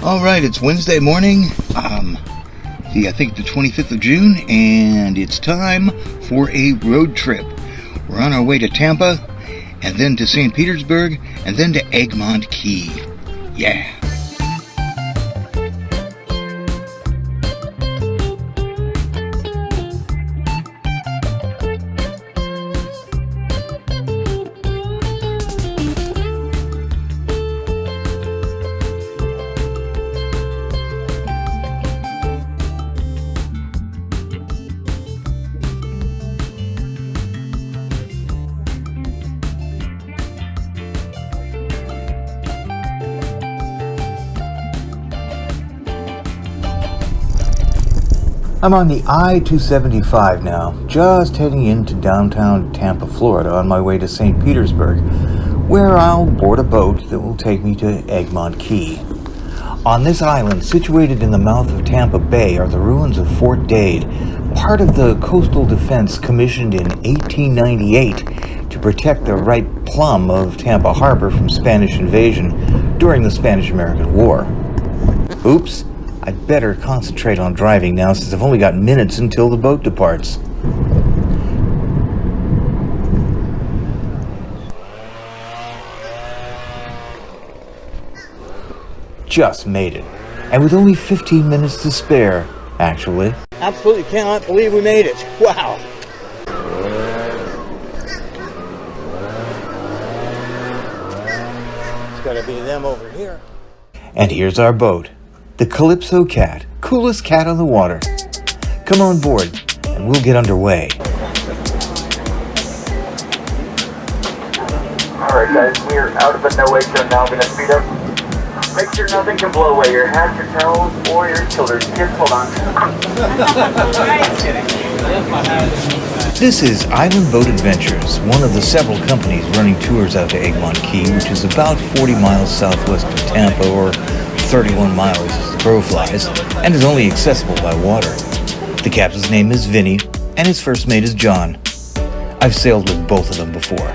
All right, it's Wednesday morning, I think the 25th of June, and it's time for a road trip. We're on our way to Tampa, and then to St. Petersburg, and then to Egmont Key. Yeah. I'm on the I-275 now, just heading into downtown Tampa, Florida on my way to St. Petersburg, where I'll board a boat that will take me to Egmont Key. On this island, situated in the mouth of Tampa Bay, are the ruins of Fort Dade, part of the coastal defense commissioned in 1898 to protect the right plumb of Tampa Harbor from Spanish invasion during the Spanish-American War. Oops. I'd better concentrate on driving now since I've only got minutes until the boat departs. Just made it. And with only 15 minutes to spare, actually. Absolutely cannot believe we made it. Wow. It's gotta be them over here. And here's our boat. The Calypso Cat, coolest cat on the water. Come on board, and we'll get underway. Alright guys, we are out of the no-wake zone now. I'm going to speed up. Make sure nothing can blow away your hats, your towels, or your children. Kids, hold on. This is Island Boat Adventures, one of the several companies running tours out to Egmont Key, which is about 40 miles southwest of Tampa, or 31 miles as the crow flies, and is only accessible by water. The captain's name is Vinny, and his first mate is John. I've sailed with both of them before.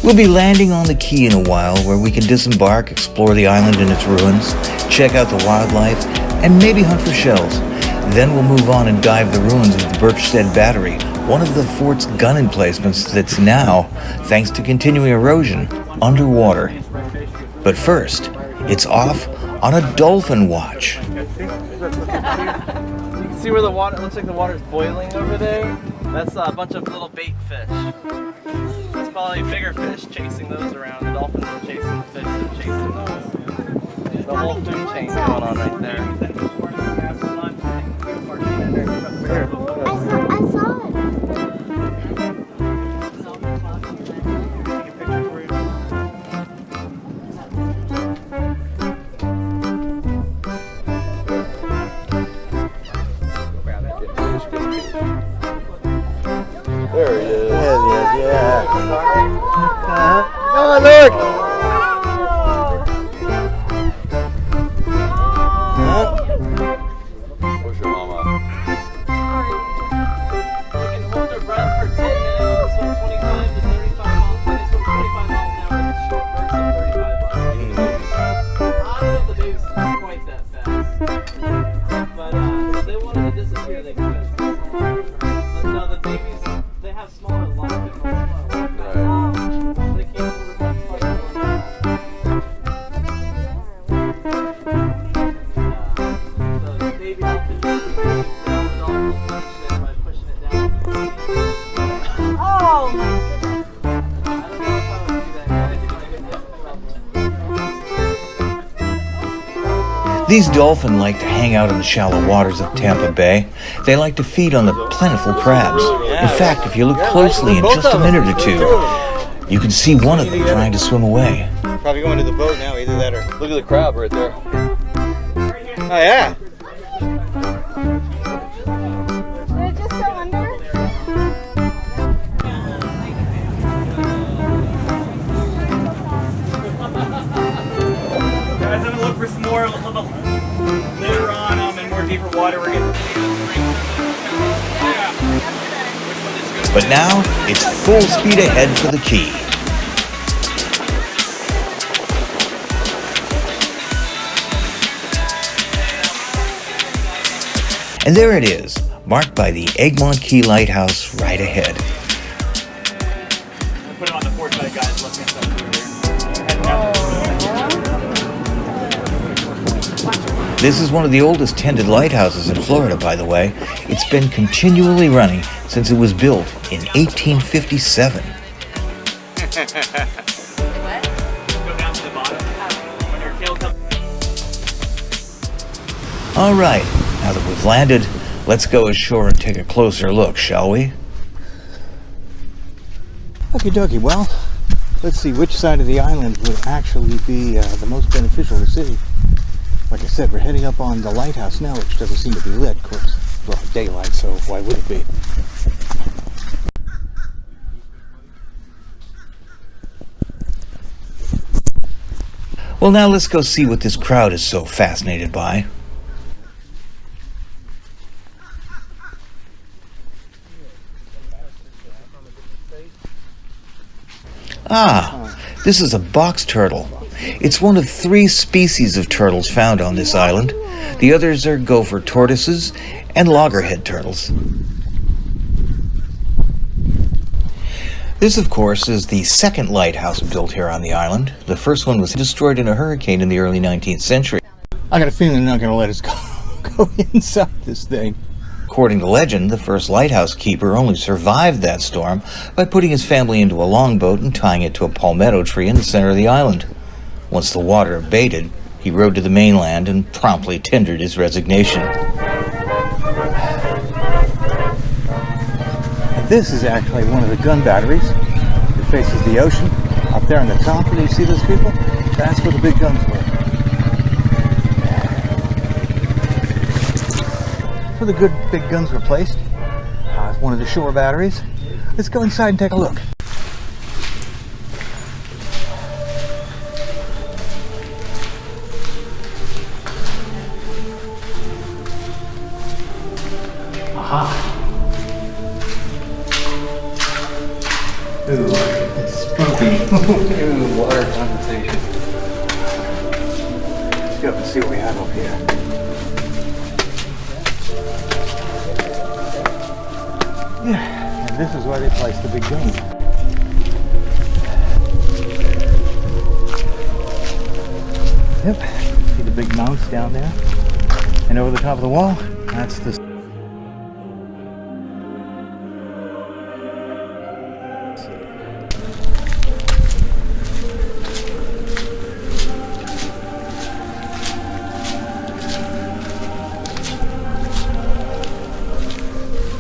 We'll be landing on the key in a while, where we can disembark, explore the island and its ruins, check out the wildlife, and maybe hunt for shells. Then we'll move on and dive the ruins of the Birchstead Battery, one of the fort's gun emplacements that's now, thanks to continuing erosion, underwater. But first, it's off on a dolphin watch. You can see where the water, it looks like the water's boiling over there. That's a bunch of little bait fish. It's probably bigger fish chasing those around. The dolphins are chasing the fish, they're chasing those. The whole food chain's going on right there. I saw it. There he is. Yeah. Oh, look! Where's your mama? You can hold their breath for 10 minutes, so 25 to 35 miles. It's from 25 miles an hour with short bursts of 35 miles. I don't know if the babies are quite that fast. But if they wanted to disappear, they could. But no, the babies, they have smaller lungs. They can't move much like so the baby dolphin by pushing it down. Oh my I don't know if I would do that. I think These dolphin like to hang out in the shallow waters of Tampa Bay. They like to feed on the plentiful crabs. In fact, if you look closely in just a minute or two, you can see one of them trying to swim away. Probably going to the boat now, either that or... look at the crab right there. Oh, yeah. Did it just go under? Guys, I'm going to look for some more a little later on in more deeper water. We're getting... But now, it's full speed ahead for the key. And there it is, marked by the Egmont Key Lighthouse right ahead. Put it on the port side, guys. Left hand side through here. This is one of the oldest tended lighthouses in Florida, by the way. It's been continually running since it was built in 1857. Go down to the bottom. When your tail comes. All right, now that we've landed, let's go ashore and take a closer look, shall we? Okie dokie, well, let's see which side of the island would actually be the most beneficial to see. Like I said, we're heading up on the lighthouse now, which doesn't seem to be lit, of course. Well, daylight, so why would it be? Well, now let's go see what this crowd is so fascinated by. Ah, this is a box turtle. It's one of 3 species of turtles found on this island. The others are gopher tortoises and loggerhead turtles. This, of course, is the second lighthouse built here on the island. The first one was destroyed in a hurricane in the early 19th century. I got a feeling they're not going to let us go inside this thing. According to legend, the first lighthouse keeper only survived that storm by putting his family into a longboat and tying it to a palmetto tree in the center of the island. Once the water abated, he rode to the mainland and promptly tendered his resignation. This is actually one of the gun batteries. It faces the ocean. Up there on the top, where you see those people? That's where the big guns were. That's where the good big guns were placed. It's one of the shore batteries. Let's go inside and take a look. Aha. Ooh, it's spooky. Ooh, water condensation. Let's go up and see what we have up here. Yeah, and this is where they place the big game. Yep, see the big mounts down there? And over the top of the wall, that's the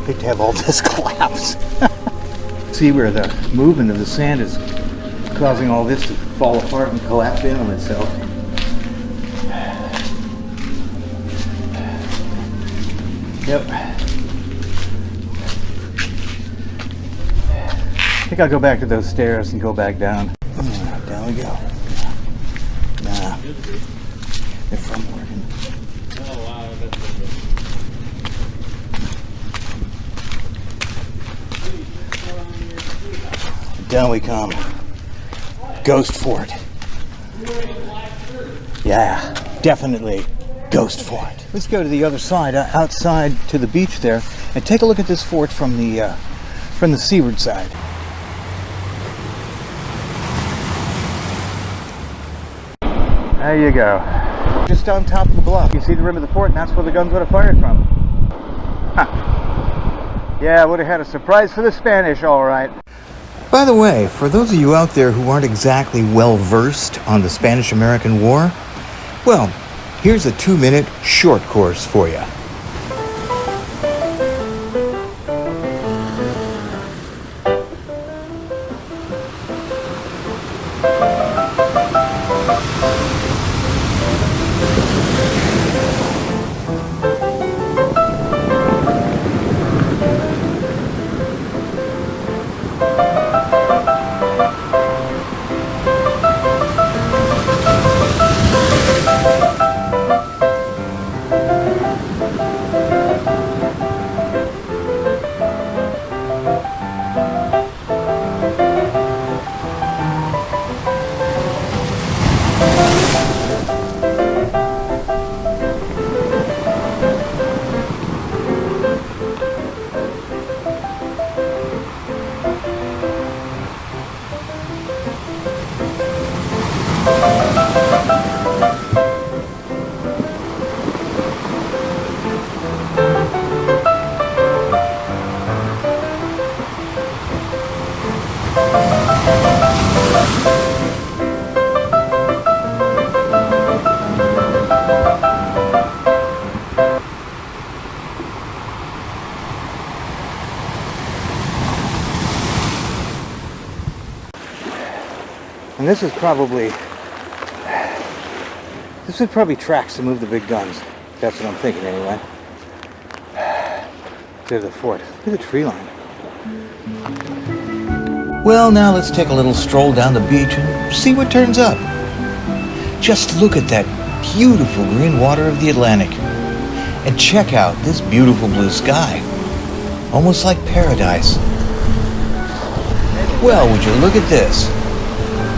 to have all this collapse. See where the movement of the sand is causing all this to fall apart and collapse in on itself. Yep. I think I'll go back to those stairs and go back down. Down we go. Nah. They're from working. Oh, wow. Down we come. Ghost Fort. Yeah, definitely Ghost Fort. Let's go to the other side, outside to the beach there, and take a look at this fort from the seaward side. There you go. Just on top of the bluff. You see the rim of the fort, and that's where the guns would have fired from. Huh. Yeah, would have had a surprise for the Spanish, all right. By the way, for those of you out there who aren't exactly well-versed on the Spanish-American War, well, here's a 2-minute short course for you. And this would probably tracks to move the big guns. That's what I'm thinking anyway. To the fort. Look at the tree line. Well, now let's take a little stroll down the beach and see what turns up. Just look at that beautiful green water of the Atlantic. And check out this beautiful blue sky. Almost like paradise. Well, would you look at this?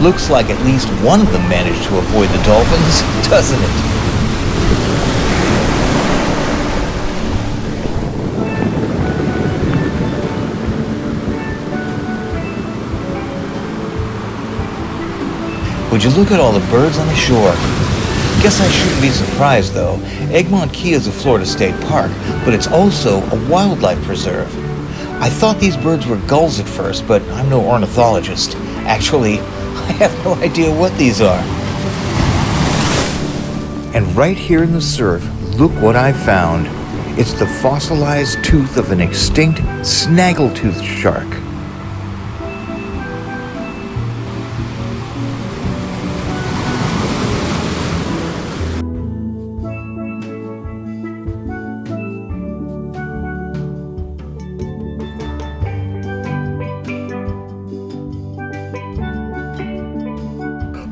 Looks like at least one of them managed to avoid the dolphins, doesn't it? Would you look at all the birds on the shore? Guess I shouldn't be surprised though. Egmont Key is a Florida state park, but it's also a wildlife preserve. I thought these birds were gulls at first, but I'm no ornithologist. Actually, I have no idea what these are. And right here in the surf, look what I found. It's the fossilized tooth of an extinct snaggletooth shark.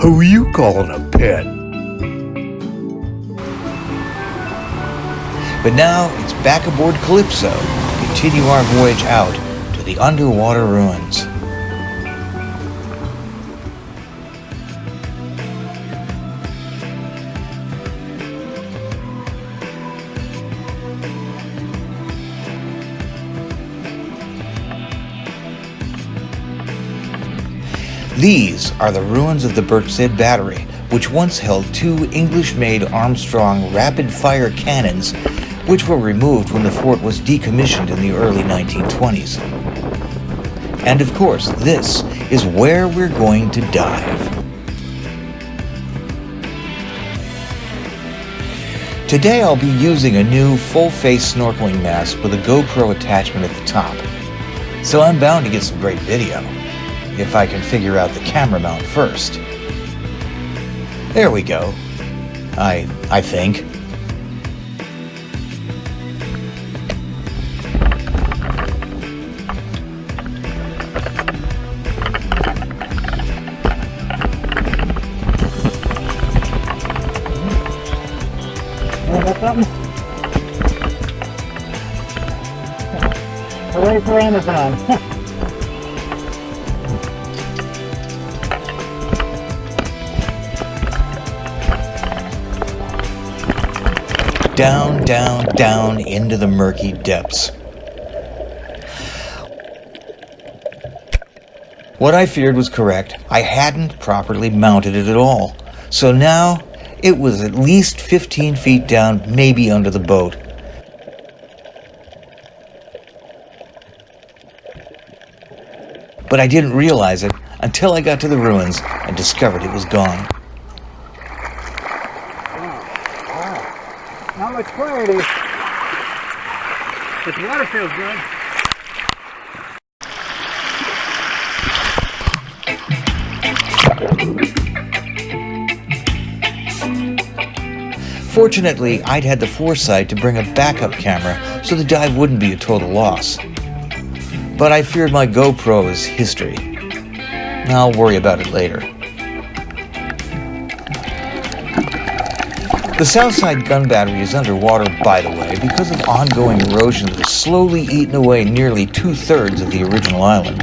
Who you calling a pet? But now it's back aboard Calypso to continue our voyage out to the underwater ruins. These are the ruins of the Birchstead Battery, which once held two English-made Armstrong rapid-fire cannons, which were removed when the fort was decommissioned in the early 1920s. And of course, this is where we're going to dive. Today I'll be using a new full-face snorkeling mask with a GoPro attachment at the top. So I'm bound to get some great video, if I can figure out the camera mount first. There we go. I think. Hooray for Amazon. Down, down, down into the murky depths. What I feared was correct. I hadn't properly mounted it at all. So now it was at least 15 feet down, maybe under the boat. But I didn't realize it until I got to the ruins and discovered it was gone. Not much clarity, but the water feels good. Fortunately, I'd had the foresight to bring a backup camera so the dive wouldn't be a total loss. But I feared my GoPro is history. I'll worry about it later. The Southside gun battery is underwater, by the way, because of ongoing erosion that has slowly eaten away nearly 2/3 of the original island.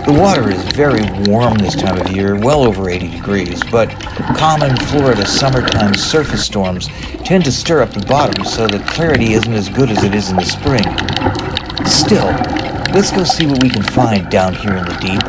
The water is very warm this time of year, well over 80 degrees, but common Florida summertime surface storms tend to stir up the bottom so that clarity isn't as good as it is in the spring. Still, let's go see what we can find down here in the deep.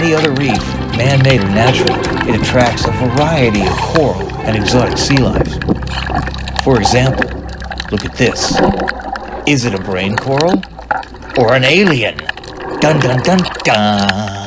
any other reef, man-made or natural, it attracts a variety of coral and exotic sea life. For example, look at this. Is it a brain coral or an alien? Dun dun dun dun!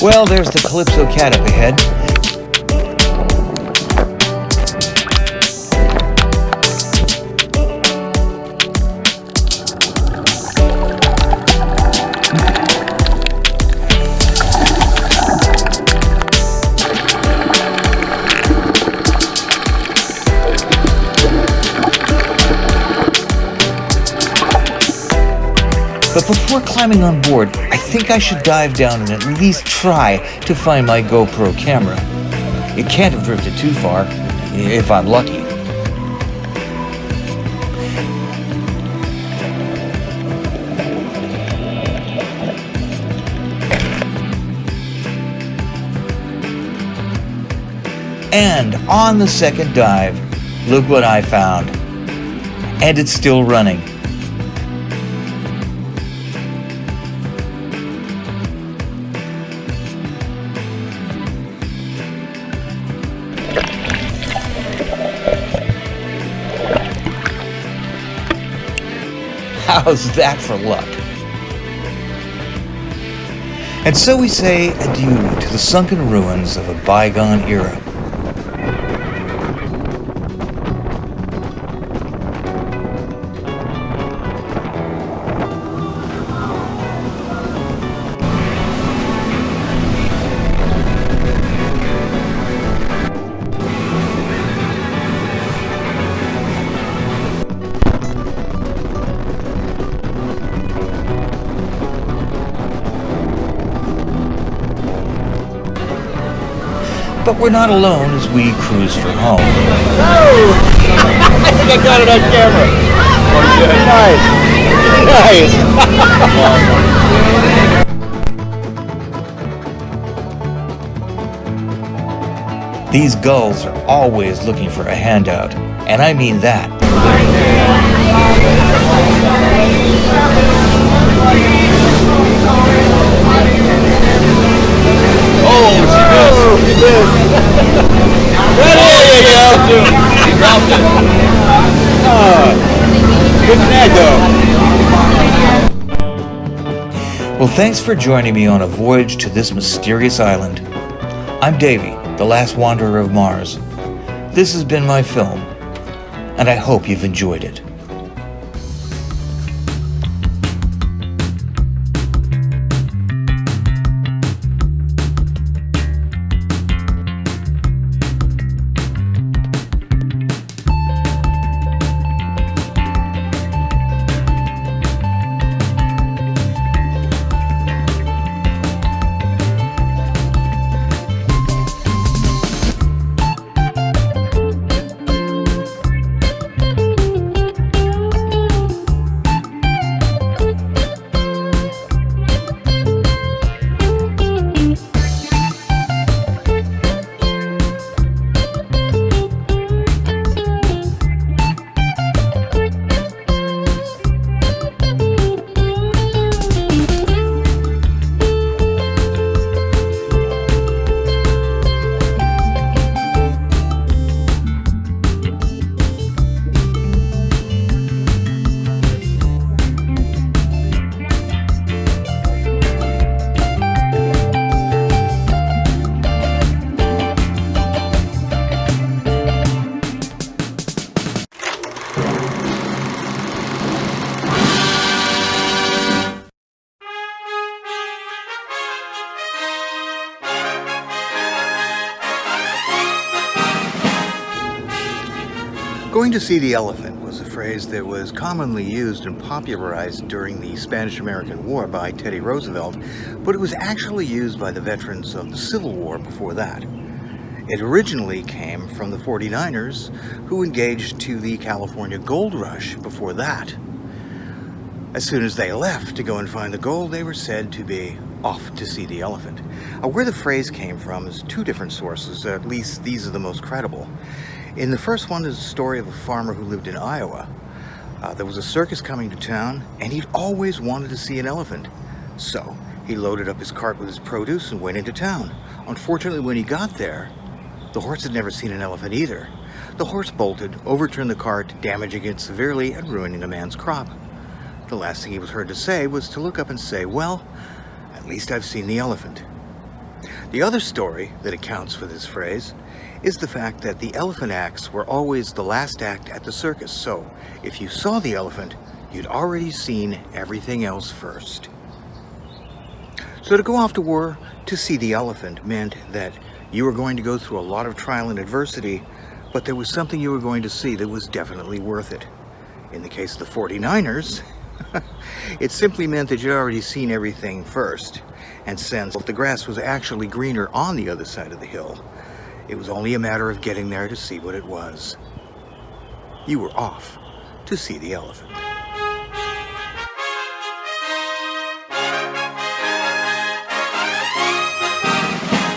Well, there's the Calypso cat up ahead. But before climbing on board, I think I should dive down and at least try to find my GoPro camera. It can't have drifted too far, if I'm lucky. And on the second dive, look what I found. And it's still running. How's that for luck? And so we say adieu to the sunken ruins of a bygone era. But we're not alone as we cruise for home. I think I got it on camera. Nice. These gulls are always looking for a handout, and I mean that. Oh, she did. There you go. She dropped it. Good snag, though. Well, thanks for joining me on a voyage to this mysterious island. I'm Davey, the last wanderer of Mars. This has been my film, and I hope you've enjoyed it. to see the elephant was a phrase that was commonly used and popularized during the Spanish-American War by Teddy Roosevelt, but it was actually used by the veterans of the Civil War before that. It originally came from the 49ers, who engaged to the California Gold Rush before that. As soon as they left to go and find the gold, they were said to be off to see the elephant. Where the phrase came from is two different sources, at least these are the most credible. In the first one is the story of a farmer who lived in Iowa. There was a circus coming to town, and he'd always wanted to see an elephant. So he loaded up his cart with his produce and went into town. Unfortunately, when he got there, the horse had never seen an elephant either. The horse bolted, overturned the cart, damaging it severely and ruining the man's crop. The last thing he was heard to say was to look up and say, "Well, at least I've seen the elephant." The other story that accounts for this phrase is the fact that the elephant acts were always the last act at the circus. So if you saw the elephant, you'd already seen everything else first. So to go off to war to see the elephant meant that you were going to go through a lot of trial and adversity, but there was something you were going to see that was definitely worth it. In the case of the 49ers, it simply meant that you'd already seen everything first, and since the grass was actually greener on the other side of the hill, it was only a matter of getting there to see what it was. You were off to see the elephant.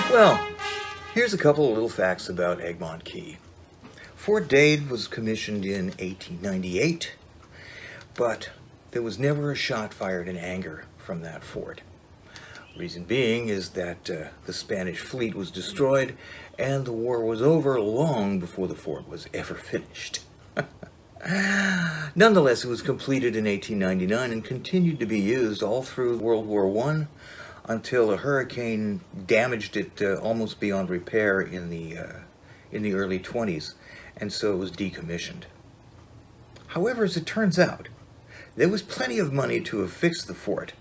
Well, here's a couple of little facts about Egmont Key. Fort Dade was commissioned in 1898, but there was never a shot fired in anger from that fort. Reason being is that the Spanish fleet was destroyed and the war was over long before the fort was ever finished. Nonetheless, it was completed in 1899 and continued to be used all through World War I until a hurricane damaged it almost beyond repair in the early 20s, and so it was decommissioned. However, as it turns out, there was plenty of money to have fixed the fort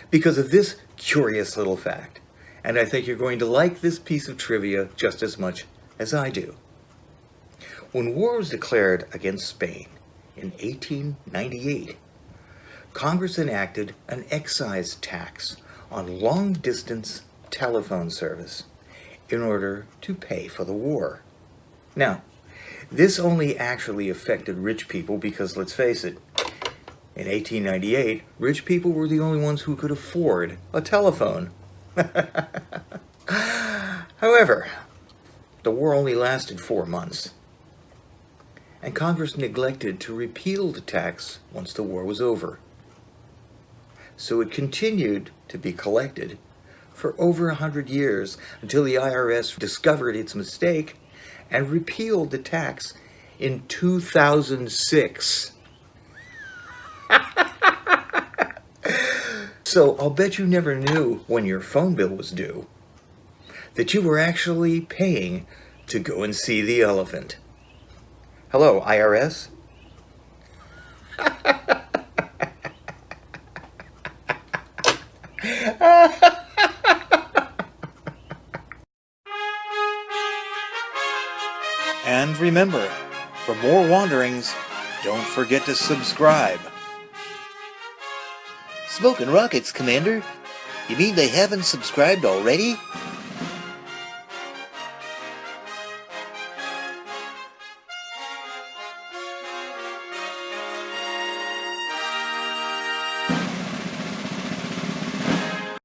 because of this curious little fact, and I think you're going to like this piece of trivia just as much as I do. When war was declared against Spain in 1898, Congress enacted an excise tax on long-distance telephone service in order to pay for the war. Now, this only actually affected rich people because, let's face it, in 1898, rich people were the only ones who could afford a telephone. However, the war only lasted 4 months, and Congress neglected to repeal the tax once the war was over. So it continued to be collected for over 100 years until the IRS discovered its mistake and repealed the tax in 2006. So I'll bet you never knew when your phone bill was due that you were actually paying to go and see the elephant. Hello, IRS? And remember, for more wanderings, don't forget to subscribe. Smoking rockets, Commander. You mean they haven't subscribed already?